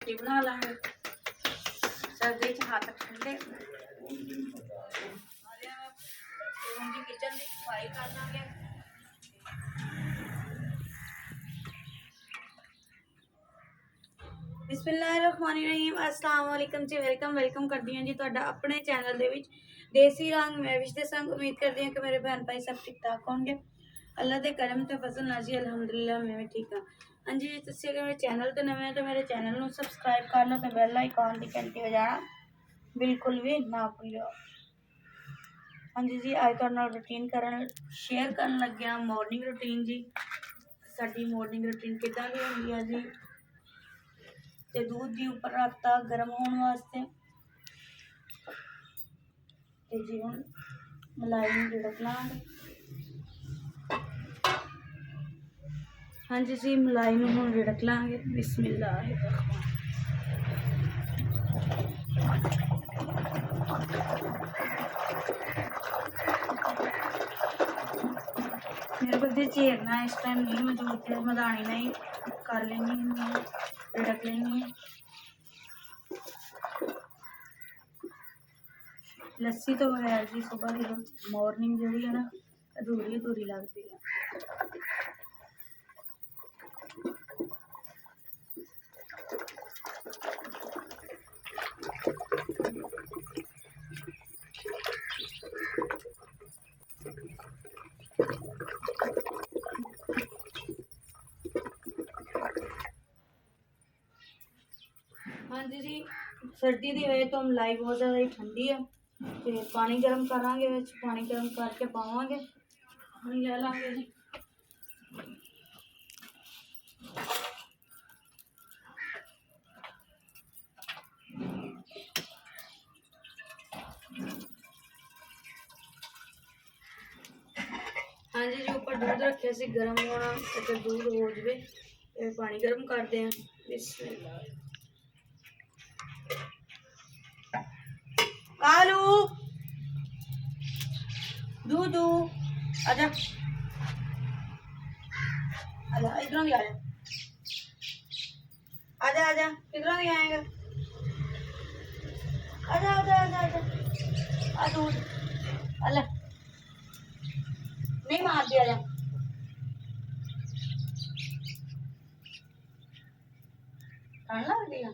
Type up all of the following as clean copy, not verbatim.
रोटी बना लांगे सर्दी च हाथ ठंडे किचन की सफाई कर लांगे। बिस्मिल्लाहिर्रहमानिर्रहीम अस्सलाम वालेकुम जी। वेलकम करदी हां जी तुहाडा अपने चैनल दे विच देसी रंग मैं विश दे संग। उम्मीद करदी हां कि मेरे बहन भाई सब ठीक ठाक होंगे। अल्लाह दे करम ते फजल नाल जी अल्हम्दुलिल्लाह मैं भी ठीक हां। हां जी, तुसीं अगर मेरे चैनल ते नवे हो तो मेरे चैनल नूं सबसक्राइब कर लो ते बेल आइकॉन दी घंटी बजाना बिल्कुल भी ना भुल्लिओ। हाँ जी अज तुहाडे नाल रूटीन शेयर करन लगे मॉर्निंग रूटीन जी। साडी मॉर्निंग रूटीन किदां दी हुंदी है जी। ते दूध जी उपर रखता गर्म होने वास्ते ते जी हुण मलाई नूं रिड़क लांगे। हाँ जी मलाई नूं हुण रिड़क लांगे। बिस्मिल्लाहिर्रहमान। मेरे को जी चेरना इस टाइम नहीं मौजूद थे, मदानी नहीं कर लेनी रिड़क लेनी है। लस्सी तो बगैर जी सुबह की मॉर्निंग जी है ना अधूरी अधूरी लगती है। हाँ जी सर्दी की वजह तो मलाई बहुत ज़्यादा ही ठंडी है तो पानी गर्म करांगे पानी गर्म करके पावांगे ले लांगे जी। हाँ जी ऊपर दूध रखे से गर्म होना अगर दूध हो जाए पानी गर्म करते हैं। बिस्मिल्लाह। कालू दूधू आजा आजा इधरों भी आजा आजा आजा किधरों भी आएगा आजा आजा आजा आजा आ दूध अल्लाह नहीं मार दिया जा ठंड लग रही है।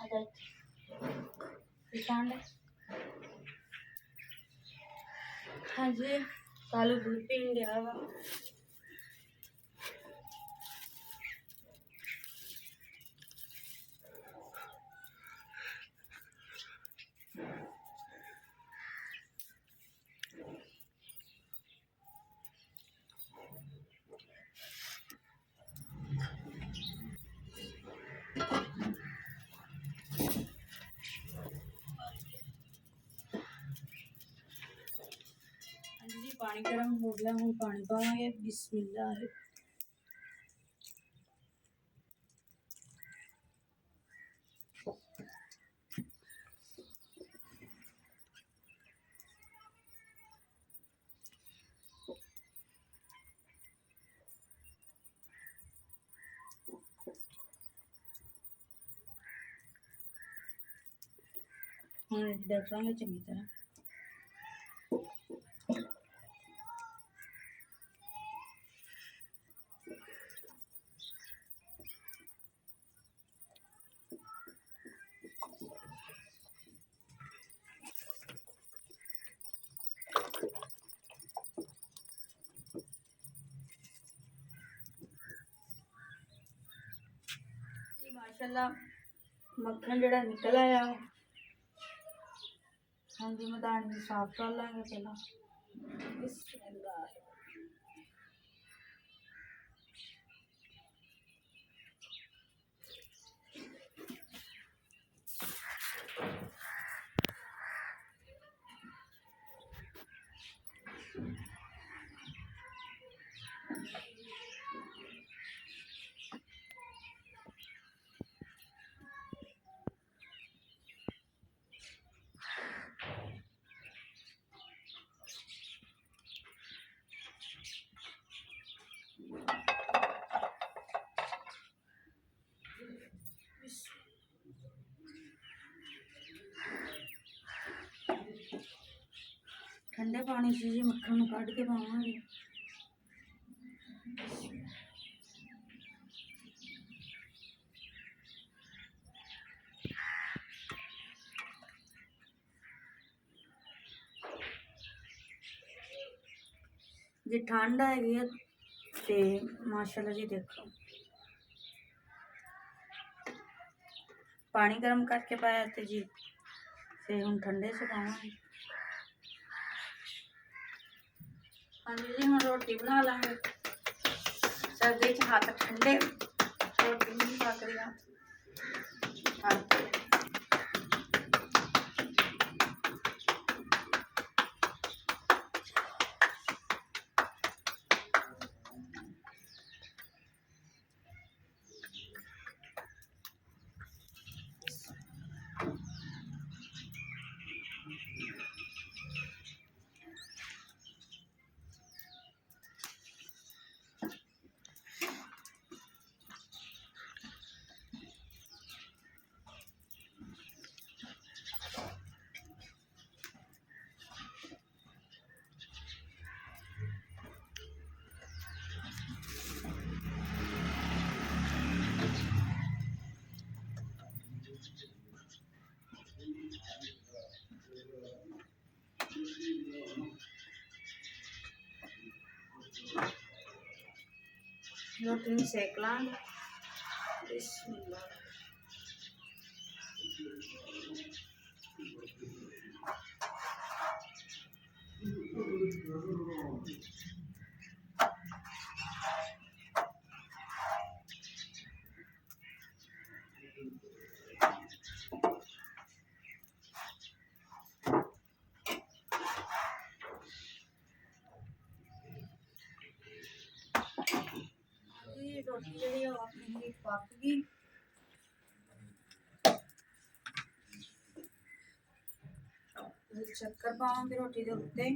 आजा ठंड। हाँ जी कालू दूध पीन गया वा। जी पानी गर्म हो गया हम पानी पावांगे। बिस्मिल्लाह। हाँ देखेंगे चंगी तरह। माशाल्लाह मक्खन जड़ा निकल आया। हाँ जी मदानी साफ कर लेंगे पहला। बिस्मिल्लाह। ठंडे पानी से जी मक्खन कढ़ के पावांगे। जी ठंड हैगी है ते माशाल्लाह जी देखो पानी गर्म करके पाया तो जी फिर हम ठंडे से पावांगे। हाँ जी हम रोटी बना लेंगे सर्दी च हाथ ठंडे रोटी नहीं पक रही हाँ रोटी सेक लांगे। बिस्मिल्लाह। रोटी जी अपनी पक गई शक्कर पावांगे रोटी के उत्ते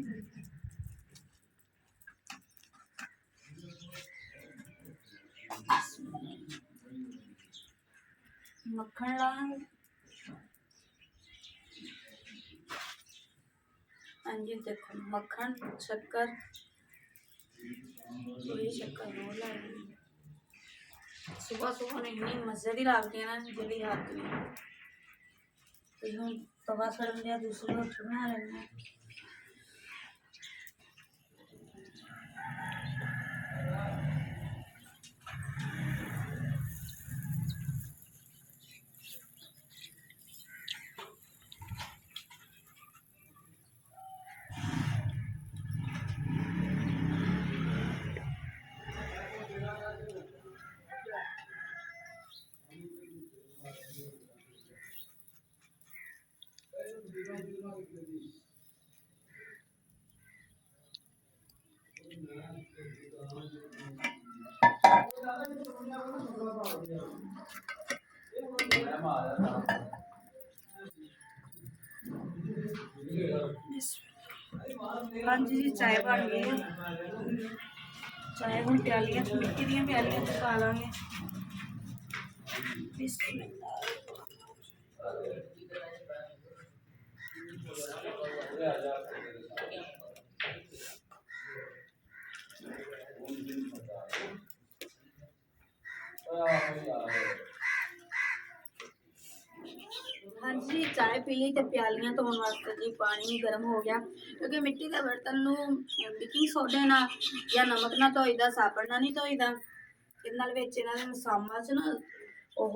मक्खन लाएंगे। हाँ जी देखो मक्खन शक्कर थोड़ी शक्कर हो लाएंगे। सुबह सुबह ने इतनी मजे की लगती है ना जल्दी हाथ में तवा सड़ गया दूसरी रोटी बना लेंगे। हाँ जी चाय बन गई है। चाय हम प्यालियां मिट्टी दी प्यालियां च पा लांगे। हाँ जी चाय पी ली तो प्यालियां धोने वास्ते जी पानी भी गर्म हो गया क्योंकि मिट्टी के बर्तन नूं बेकिंग सोडे ना या नमक ना धोईदा साबण ना नहीं धोईदा इहदे नाल विच इहनां दे मसामा च ना ओह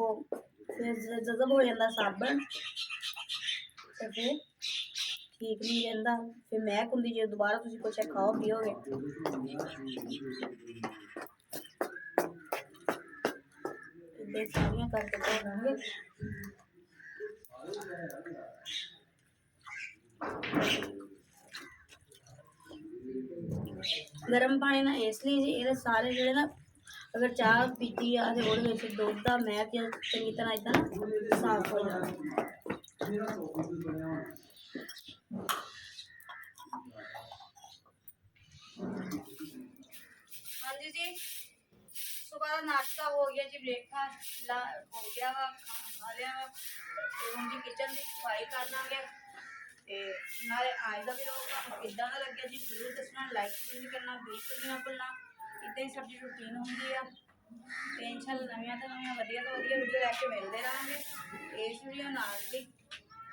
फिर जज़ब हो जाता साबण तो फिर ठीक नहीं रहिंदा फिर महक हुंदी जे दोबारा तुसीं कुछ खाओ पियोगे। सारियां करके धोवांगे। गर्म पानी ना इसलिए जी ये सारे जो ना अगर चाह पीती है तो वो दुध का महक चंगी तरह इदा साफ हो जाता। हाँ जी जी सुबह का नाश्ता हो गया जी ब्रेकफास्ट हो गया वा खा लिया वा जी किचन की सफाई कर लेंगे ਤੇ ਨਾਲੇ ਅੱਜ ਦਾ ਵੀਡੀਓ ਤੁਹਾਨੂੰ ਕਿੱਦਾਂ ਦਾ ਲੱਗਿਆ ਜੀ ਜ਼ਰੂਰ ਦੱਸਣਾ, ਲਾਈਕ ਕਮੈਂਟ ਕਰਨਾ ਬਿਲਕੁਲ ਵੀ ਨਾ ਭੁੱਲਣਾ। ਇੱਦਾਂ ਹੀ ਸਾਡੀ ਰੂਟੀਨ ਹੁੰਦੀ ਆ ਤੇ ਇਨਸ਼ਾਅੱਲਾ ਨਵੀਆਂ ਤੋਂ ਨਵੀਆਂ ਵਧੀਆ ਤੋਂ ਵਧੀਆ ਵੀਡੀਓ ਲੈ ਕੇ ਮਿਲਦੇ ਰਹਾਂਗੇ। ਇਸ ਵੀਡੀਓ ਨਾਲ ਵੀ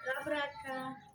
ਰੱਬ ਰੱਖਾ।